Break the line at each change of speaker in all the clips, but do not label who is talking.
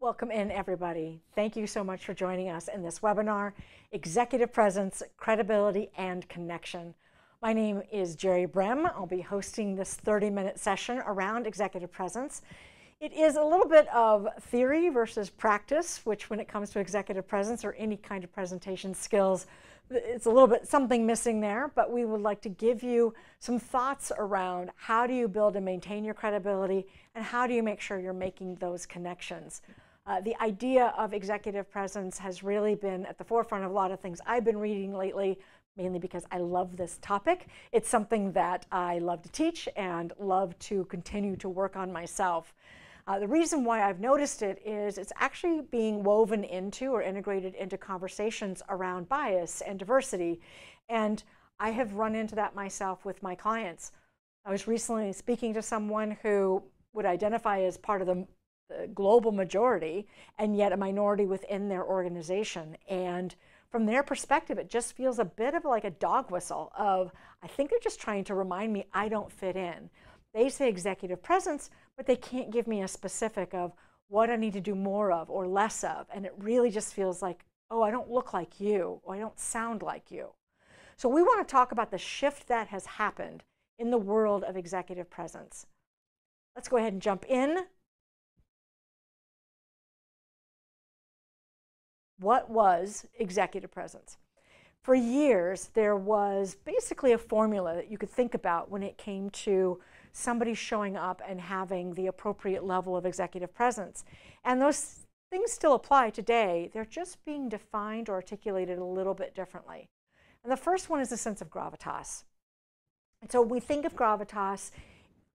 Welcome in, everybody. Thank you so much for joining us in this webinar, Executive Presence, Credibility, and Connection. My name is Gerri Brehm. I'll be hosting this 30-minute session around executive presence. It is a little bit of theory versus practice, which when it comes to executive presence or any kind of presentation skills, it's a little bit something missing there, but we would like to give you some thoughts around how do you build and maintain your credibility and how do you make sure you're making those connections. The idea of executive presence has really been at the forefront of a lot of things I've been reading lately, mainly because I love this topic. It's something that I love to teach and love to continue to work on myself. The reason why I've noticed it is it's actually being woven into or integrated into conversations around bias and diversity. And I have run into that myself with my clients. I was recently speaking to someone who would identify as part of the global majority and yet a minority within their organization. And from their perspective, it just feels a bit of like a dog whistle of, I think they're just trying to remind me I don't fit in. They say executive presence, but they can't give me a specific of what I need to do more of or less of. And it really just feels like, oh, I don't look like you, or I don't sound like you. So we want to talk about the shift that has happened in the world of executive presence. Let's go ahead and jump in. What was executive presence? For years, there was basically a formula that you could think about when it came to somebody showing up and having the appropriate level of executive presence. And those things still apply today. They're just being defined or articulated a little bit differently. And the first one is the sense of gravitas. And so when we think of gravitas,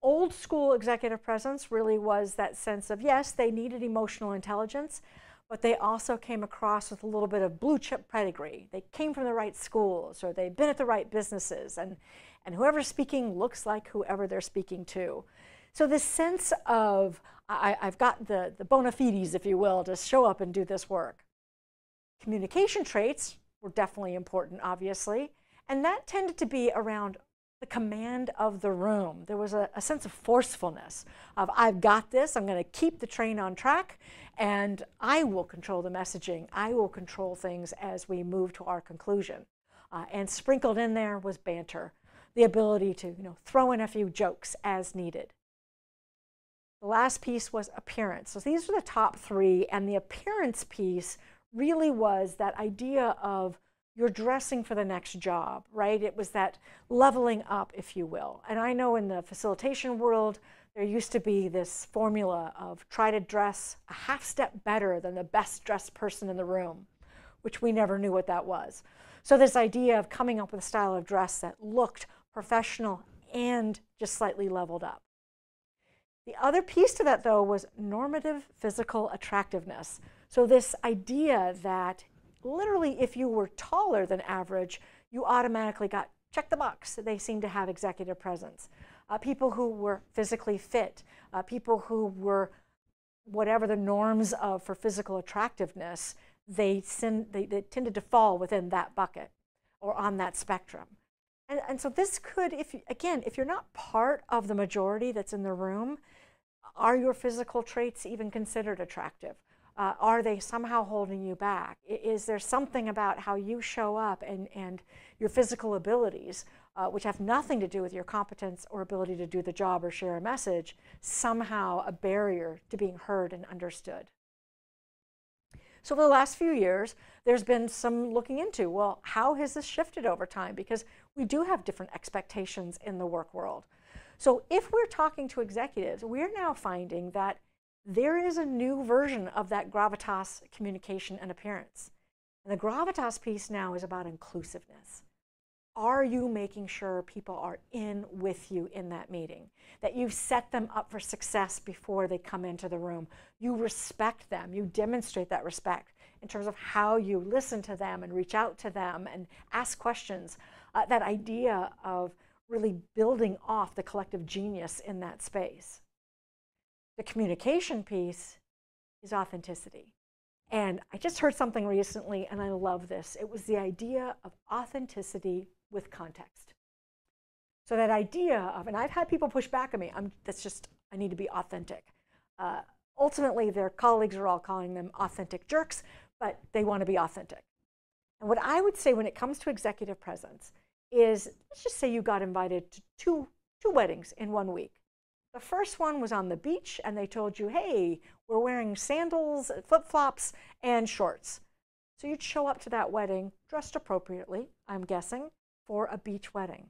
old school executive presence really was that sense of, yes, they needed emotional intelligence, but they also came across with a little bit of blue chip pedigree. They came from the right schools, or they've been at the right businesses, and whoever's speaking looks like whoever they're speaking to. So this sense of, I've got the bona fides, if you will, to show up and do this work. Communication traits were definitely important, obviously, and that tended to be around the command of the room. There was a sense of forcefulness of, I've got this, I'm going to keep the train on track, and I will control the messaging. I will control things as we move to our conclusion. And sprinkled in there was banter, the ability to throw in a few jokes as needed. The last piece was appearance. So these were the top three, and the appearance piece really was that idea of you're dressing for the next job, right? It was that leveling up, if you will. And I know in the facilitation world, there used to be this formula of try to dress a half step better than the best dressed person in the room, which we never knew what that was. So this idea of coming up with a style of dress that looked professional and just slightly leveled up. The other piece to that, though, was normative physical attractiveness. So this idea that literally, if you were taller than average, you automatically got check the box. They seemed to have executive presence. People who were physically fit, people who were whatever the norms of for physical attractiveness, they tended to fall within that bucket or on that spectrum. And so this could, if you're not part of the majority that's in the room, are your physical traits even considered attractive? Are they somehow holding you back? Is there something about how you show up and your physical abilities, which have nothing to do with your competence or ability to do the job or share a message, somehow a barrier to being heard and understood? So for the last few years, there's been some looking into, well, how has this shifted over time? Because we do have different expectations in the work world. So if we're talking to executives, we're now finding that there is a new version of that gravitas, communication, and appearance. And the gravitas piece now is about inclusiveness. Are you making sure people are in with you in that meeting? That you set them up for success before they come into the room. You respect them. You demonstrate that respect in terms of how you listen to them and reach out to them and ask questions. That idea of really building off the collective genius in that space. The communication piece is authenticity. And I just heard something recently, and I love this. It was the idea of authenticity with context. So that idea of, and I've had people push back on me, I need to be authentic. Ultimately, their colleagues are all calling them authentic jerks, but they want to be authentic. And what I would say when it comes to executive presence is, let's just say you got invited to two weddings in 1 week. The first one was on the beach, and they told you, hey, we're wearing sandals, flip-flops, and shorts. So you'd show up to that wedding dressed appropriately, I'm guessing, for a beach wedding.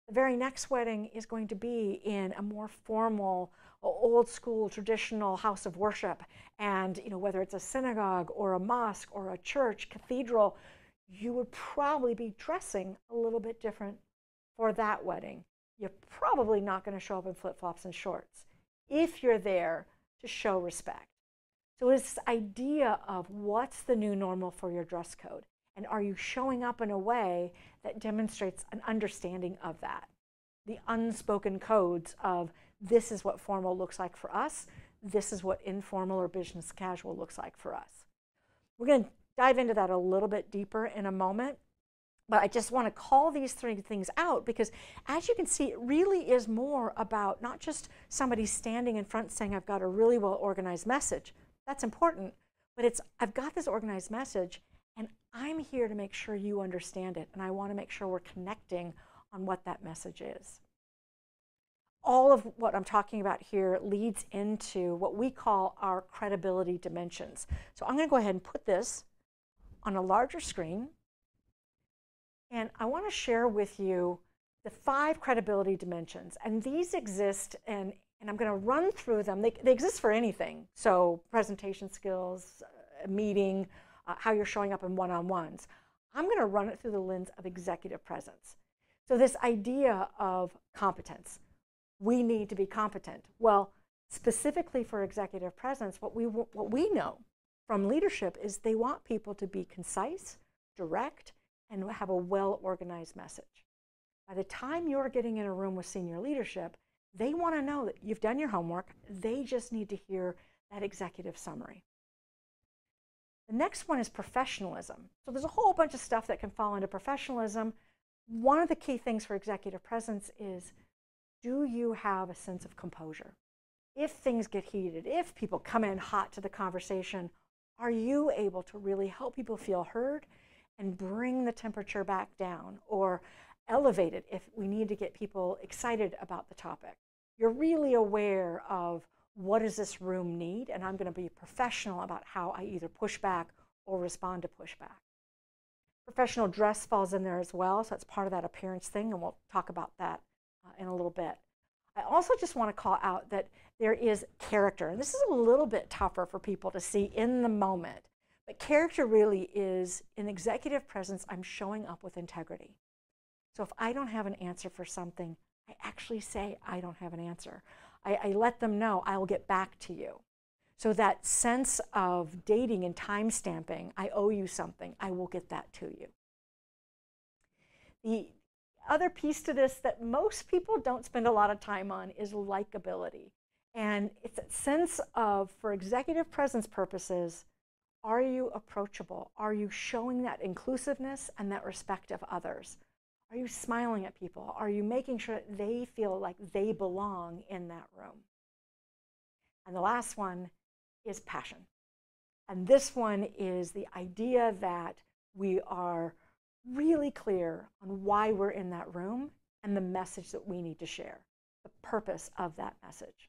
The very next wedding is going to be in a more formal, old school, traditional house of worship. And whether it's a synagogue or a mosque or a church, cathedral, you would probably be dressing a little bit different for that wedding. You're probably not going to show up in flip-flops and shorts if you're there to show respect. So it's this idea of what's the new normal for your dress code, and are you showing up in a way that demonstrates an understanding of that? The unspoken codes of this is what formal looks like for us, this is what informal or business casual looks like for us. We're going to dive into that a little bit deeper in a moment, but I just want to call these three things out because, as you can see, it really is more about not just somebody standing in front saying, I've got a really well-organized message. That's important, but it's, I've got this organized message, and I'm here to make sure you understand it, and I want to make sure we're connecting on what that message is. All of what I'm talking about here leads into what we call our credibility dimensions. So I'm going to go ahead and put this on a larger screen, and I want to share with you the 5 credibility dimensions. And these exist, and I'm going to run through them. They exist for anything. So presentation skills, a meeting, how you're showing up in one-on-ones. I'm going to run it through the lens of executive presence. So this idea of competence. We need to be competent. Well, specifically for executive presence, what we know from leadership is they want people to be concise, direct, and have a well-organized message. By the time you're getting in a room with senior leadership, they want to know that you've done your homework. They just need to hear that executive summary. The next one is professionalism. So there's a whole bunch of stuff that can fall into professionalism. One of the key things for executive presence is, do you have a sense of composure? If things get heated, if people come in hot to the conversation, are you able to really help people feel heard and bring the temperature back down, or elevate it if we need to get people excited about the topic? You're really aware of what does this room need, and I'm going to be professional about how I either push back or respond to pushback. Professional dress falls in there as well, so that's part of that appearance thing, and we'll talk about that in a little bit. I also just want to call out that there is character, and this is a little bit tougher for people to see in the moment, but character really is, in executive presence, I'm showing up with integrity. So if I don't have an answer for something, I actually say I don't have an answer. I let them know I'll get back to you. So that sense of dating and time stamping, I owe you something, I will get that to you. The other piece to this that most people don't spend a lot of time on is likability. And it's a sense of, for executive presence purposes, are you approachable? Are you showing that inclusiveness and that respect of others? Are you smiling at people? Are you making sure that they feel like they belong in that room? And the last one is passion. And this one is the idea that we are really clear on why we're in that room and the message that we need to share, the purpose of that message.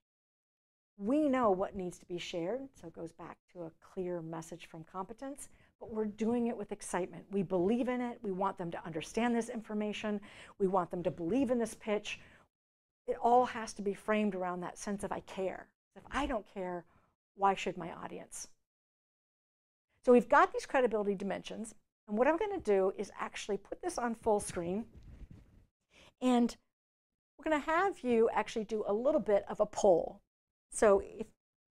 We know what needs to be shared, so it goes back to a clear message from competence, but we're doing it with excitement. We believe in it. We want them to understand this information. We want them to believe in this pitch. It all has to be framed around that sense of I care. If I don't care, why should my audience? So we've got these credibility dimensions, and what I'm going to do is actually put this on full screen, and we're going to have you actually do a little bit of a poll. So if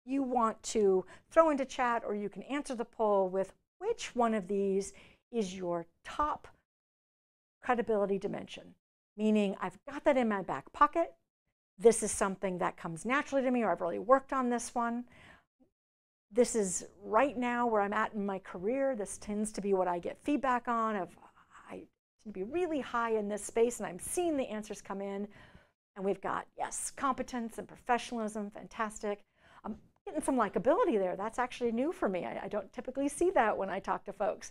you want to throw into chat, or you can answer the poll with which one of these is your top credibility dimension, meaning I've got that in my back pocket. This is something that comes naturally to me, or I've really worked on this one. This is right now where I'm at in my career. This tends to be what I get feedback on. I tend to be really high in this space, and I'm seeing the answers come in. And we've got, yes, competence and professionalism, fantastic. getting some likability there. That's actually new for me. I don't typically see that when I talk to folks.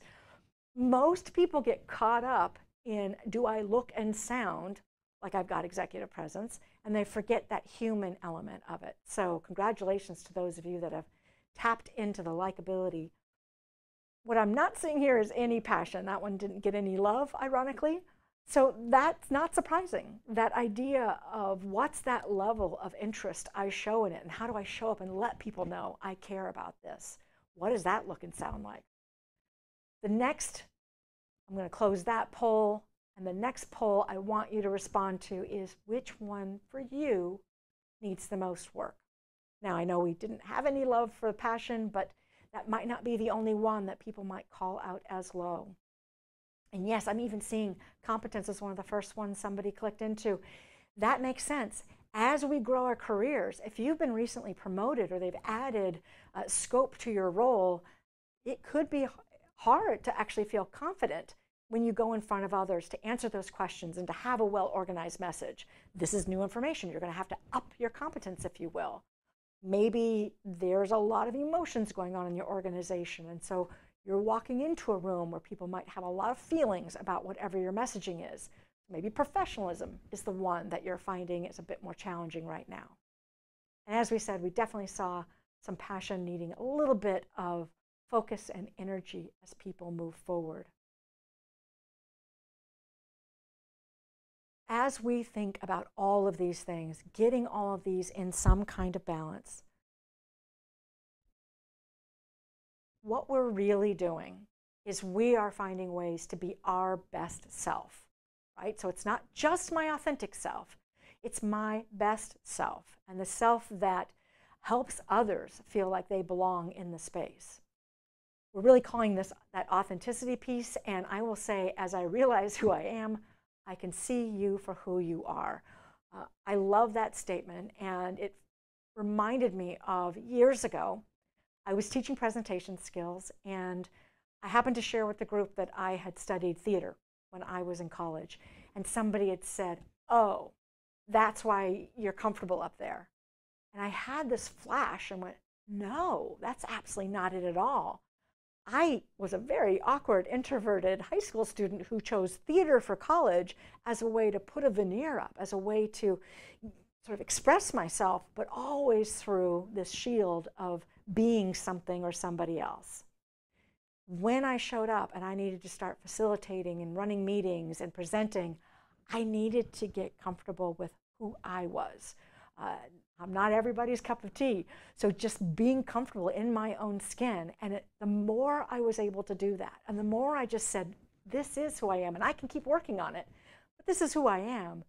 Most people get caught up in, do I look and sound like I've got executive presence? And they forget that human element of it. So congratulations to those of you that have tapped into the likability. What I'm not seeing here is any passion. That one didn't get any love, ironically. So that's not surprising. That idea of what's that level of interest I show in it, and how do I show up and let people know I care about this? What does that look and sound like? The next, I'm going to close that poll, and the next poll I want you to respond to is, which one for you needs the most work? Now, I know we didn't have any love for passion, but that might not be the only one that people might call out as low. And yes, I'm even seeing competence as one of the first ones somebody clicked into. That makes sense. As we grow our careers, if you've been recently promoted or they've added scope to your role, it could be hard to actually feel confident when you go in front of others to answer those questions and to have a well-organized message. This is new information. You're going to have to up your competence, if you will. Maybe there's a lot of emotions going on in your organization, and so you're walking into a room where people might have a lot of feelings about whatever your messaging is. Maybe professionalism is the one that you're finding is a bit more challenging right now. And as we said, we definitely saw some passion needing a little bit of focus and energy as people move forward. As we think about all of these things, getting all of these in some kind of balance, what we're really doing is we are finding ways to be our best self, right? So it's not just my authentic self, it's my best self, and the self that helps others feel like they belong in the space. We're really calling this that authenticity piece, and I will say, as I realize who I am, I can see you for who you are. I love that statement, and it reminded me of years ago. I was teaching presentation skills, and I happened to share with the group that I had studied theater when I was in college, and somebody had said, "Oh, that's why you're comfortable up there." And I had this flash and went, "No, that's absolutely not it at all." I was a very awkward, introverted high school student who chose theater for college as a way to put a veneer up, as a way to sort of express myself, but always through this shield of being something or somebody else. When I showed up and I needed to start facilitating and running meetings and presenting, I needed to get comfortable with who I was. I'm not everybody's cup of tea. So just being comfortable in my own skin. And the more I was able to do that, and the more I just said, this is who I am, and I can keep working on it, but this is who I am,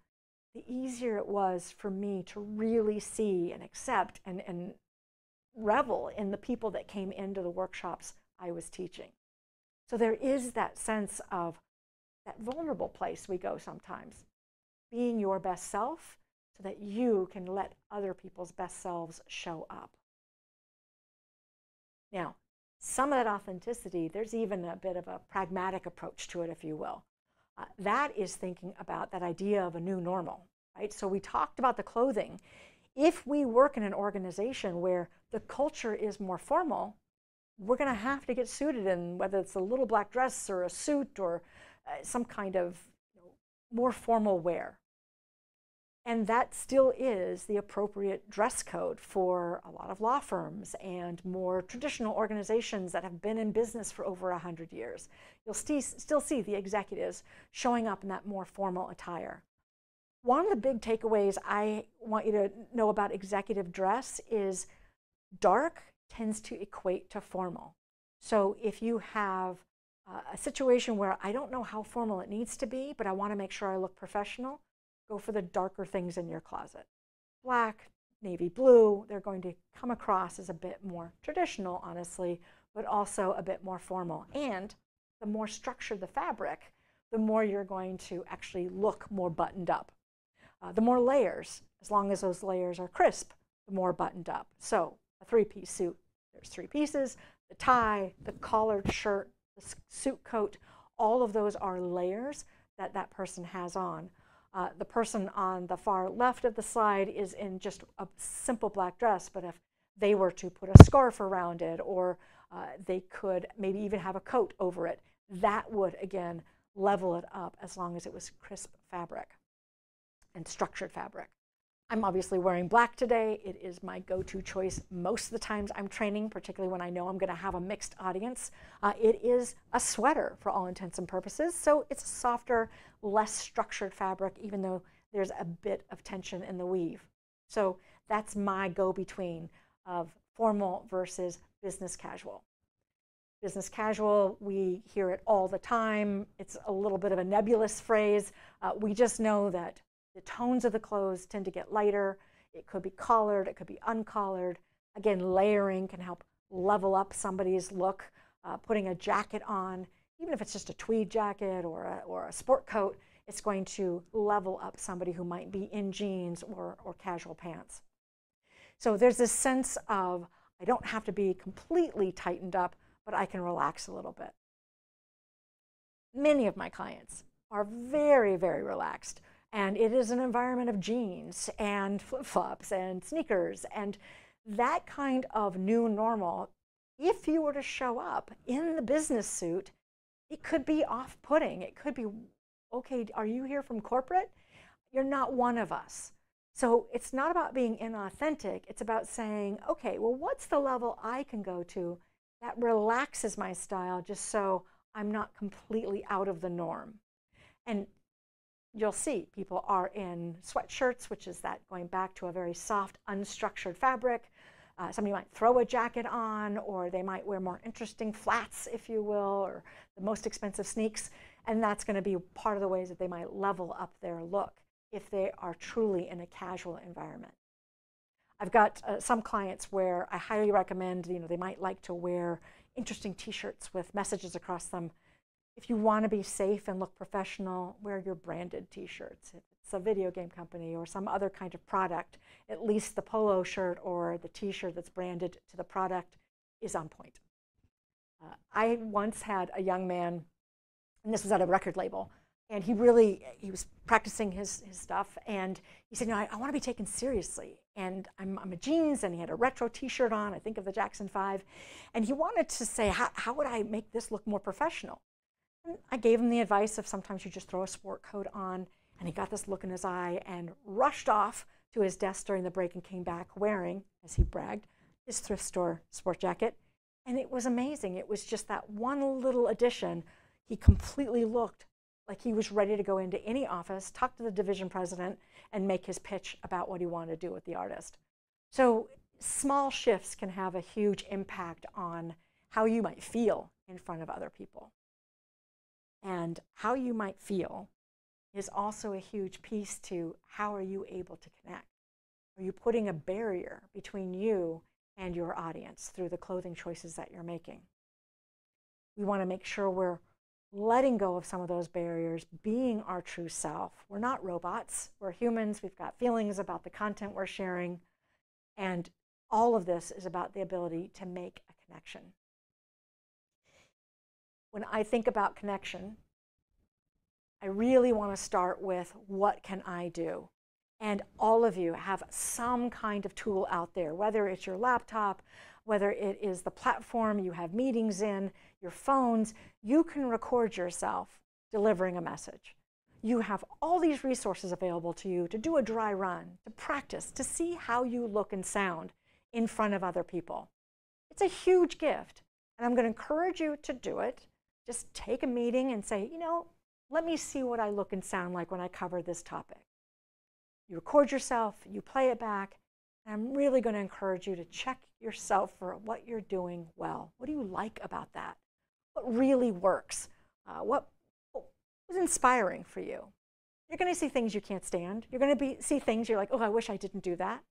the easier it was for me to really see and accept and revel in the people that came into the workshops I was teaching. So there is that sense of that vulnerable place we go sometimes, being your best self, so that you can let other people's best selves show up. Now, some of that authenticity, there's even a bit of a pragmatic approach to it, if you will. That is thinking about that idea of a new normal, right? So we talked about the clothing. If we work in an organization where the culture is more formal, we're going to have to get suited in, whether it's a little black dress or a suit or some kind of more formal wear. And that still is the appropriate dress code for a lot of law firms and more traditional organizations that have been in business for over 100 years. You'll still see the executives showing up in that more formal attire. One of the big takeaways I want you to know about executive dress is dark tends to equate to formal. So if you have a situation where I don't know how formal it needs to be, but I want to make sure I look professional, go for the darker things in your closet. Black, navy blue, they're going to come across as a bit more traditional, honestly, but also a bit more formal. And the more structured the fabric, the more you're going to actually look more buttoned up. The more layers, as long as those layers are crisp, the more buttoned up. So a three-piece suit, there's three pieces, the tie, the collared shirt, the suit coat, all of those are layers that that person has on. The person on the far left of the slide is in just a simple black dress, but if they were to put a scarf around it, or they could maybe even have a coat over it, that would, again, level it up as long as it was crisp fabric and structured fabric. I'm obviously wearing black today. It is my go-to choice most of the times I'm training, particularly when I know I'm going to have a mixed audience. It is a sweater for all intents and purposes, so it's a softer, less structured fabric, even though there's a bit of tension in the weave. So that's my go-between of formal versus business casual. Business casual, we hear it all the time. It's a little bit of a nebulous phrase. We just know that the tones of the clothes tend to get lighter. It could be collared, it could be uncollared. Again, layering can help level up somebody's look. Putting a jacket on, even if it's just a tweed jacket or a sport coat, it's going to level up somebody who might be in jeans or casual pants. So there's this sense of, I don't have to be completely tightened up, but I can relax a little bit. Many of my clients are very, very relaxed. And it is an environment of jeans and flip-flops and sneakers. And that kind of new normal, if you were to show up in the business suit, it could be off-putting. It could be, okay, are you here from corporate? You're not one of us. So it's not about being inauthentic. It's about saying, okay, well, what's the level I can go to that relaxes my style just so I'm not completely out of the norm? And you'll see people are in sweatshirts, which is that going back to a very soft, unstructured fabric. Somebody might throw a jacket on, or they might wear more interesting flats, if you will, or the most expensive sneaks. And that's going to be part of the ways that they might level up their look if they are truly in a casual environment. I've got some clients where I highly recommend, they might like to wear interesting t-shirts with messages across them. If you want to be safe and look professional, wear your branded t-shirts. If it's a video game company or some other kind of product, at least the polo shirt or the t-shirt that's branded to the product is on point. I once had a young man, and this was at a record label, and he was practicing his stuff, and he said, I want to be taken seriously. And I'm a jeans, and he had a retro t-shirt on, I think of the Jackson 5, and he wanted to say, how would I make this look more professional? I gave him the advice of sometimes you just throw a sport coat on, and he got this look in his eye and rushed off to his desk during the break and came back wearing, as he bragged, his thrift store sport jacket. And it was amazing. It was just that one little addition. He completely looked like he was ready to go into any office, talk to the division president, and make his pitch about what he wanted to do with the artist. So small shifts can have a huge impact on how you might feel in front of other people. And how you might feel is also a huge piece to how are you able to connect. Are you putting a barrier between you and your audience through the clothing choices that you're making? We want to make sure we're letting go of some of those barriers, being our true self. We're not robots. We're humans. We've got feelings about the content we're sharing. And all of this is about the ability to make a connection. When I think about connection, I really want to start with what can I do? And all of you have some kind of tool out there, whether it's your laptop, whether it is the platform you have meetings in, your phones, you can record yourself delivering a message. You have all these resources available to you to do a dry run, to practice, to see how you look and sound in front of other people. It's a huge gift, and I'm going to encourage you to do it. Just take a meeting and say, let me see what I look and sound like when I cover this topic. You record yourself, you play it back, and I'm really going to encourage you to check yourself for what you're doing well. What do you like about that? What really works? What was inspiring for you? You're going to see things you can't stand. You're going to see things you're like, oh, I wish I didn't do that.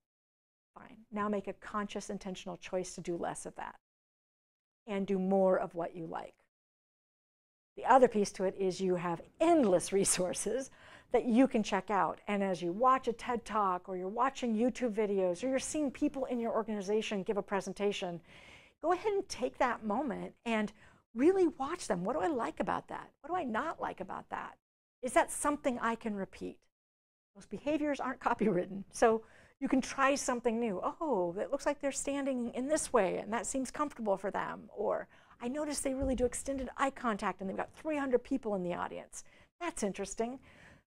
Fine. Now make a conscious, intentional choice to do less of that and do more of what you like. The other piece to it is you have endless resources that you can check out. And as you watch a TED Talk, or you're watching YouTube videos, or you're seeing people in your organization give a presentation, go ahead and take that moment and really watch them. What do I like about that? What do I not like about that? Is that something I can repeat? Those behaviors aren't copywritten. So You can try something new. Oh, it looks like they're standing in this way and that seems comfortable for them. Or I noticed they really do extended eye contact and they've got 300 people in the audience. That's interesting.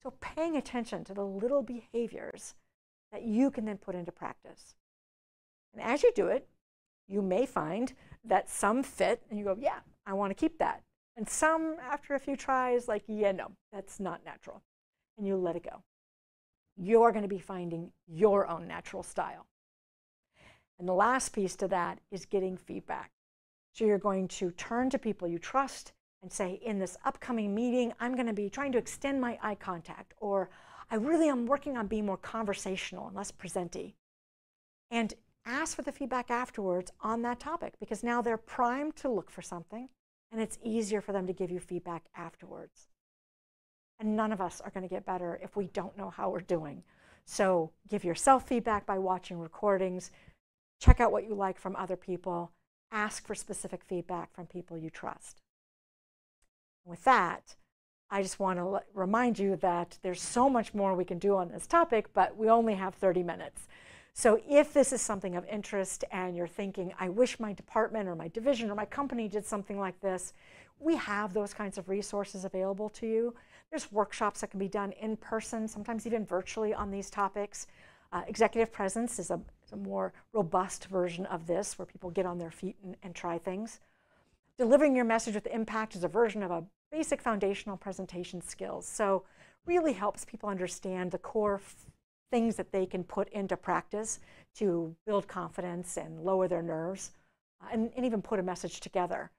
So paying attention to the little behaviors that you can then put into practice. And as you do it, you may find that some fit and you go, yeah, I want to keep that. And some, after a few tries, like, yeah, no, that's not natural. And you let it go. You're going to be finding your own natural style. And the last piece to that is getting feedback. So you're going to turn to people you trust and say, in this upcoming meeting, I'm going to be trying to extend my eye contact, or I really am working on being more conversational and less presenty. And ask for the feedback afterwards on that topic, because now they're primed to look for something and it's easier for them to give you feedback afterwards. And none of us are going to get better if we don't know how we're doing. So give yourself feedback by watching recordings, check out what you like from other people, ask for specific feedback from people you trust. With that, I just want to remind you that there's so much more we can do on this topic, but we only have 30 minutes. So if this is something of interest and you're thinking, I wish my department or my division or my company did something like this, we have those kinds of resources available to you. There's workshops that can be done in person, sometimes even virtually on these topics. Executive presence is a more robust version of this, where people get on their feet and try things. Delivering your message with impact is a version of a basic foundational presentation skills. So really helps people understand the core things that they can put into practice to build confidence and lower their nerves, and even put a message together.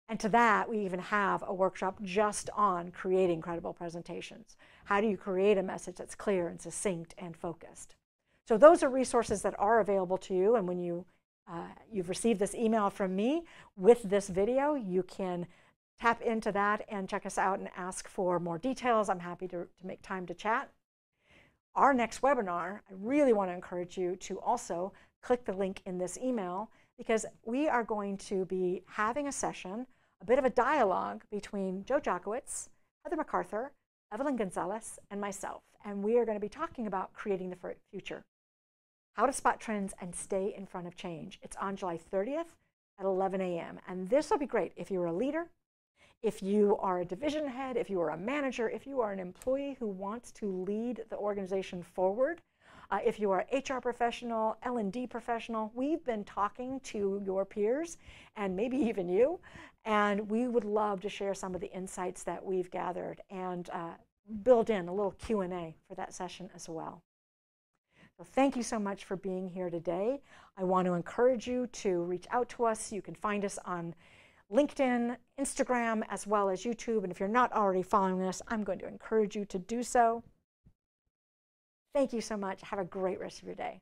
And to that, we even have a workshop just on creating credible presentations. How do you create a message that's clear and succinct and focused? So those are resources that are available to you. And when you've received this email from me with this video, you can tap into that and check us out and ask for more details. I'm happy to make time to chat. Our next webinar, I really want to encourage you to also click the link in this email, because we are going to be having a session, a bit of a dialogue between Joe Jokowitz, Heather MacArthur, Evelyn Gonzalez, and myself. And we are going to be talking about creating the future, how to spot trends and stay in front of change. It's on July 30th at 11 a.m. And this will be great if you're a leader, if you are a division head, if you are a manager, if you are an employee who wants to lead the organization forward, if you are an HR professional, L&D professional. We've been talking to your peers and maybe even you, and we would love to share some of the insights that we've gathered and build in a little Q&A for that session as well. So thank you so much for being here today. I want to encourage you to reach out to us. You can find us on LinkedIn, Instagram, as well as YouTube. And if you're not already following us, I'm going to encourage you to do so. Thank you so much. Have a great rest of your day.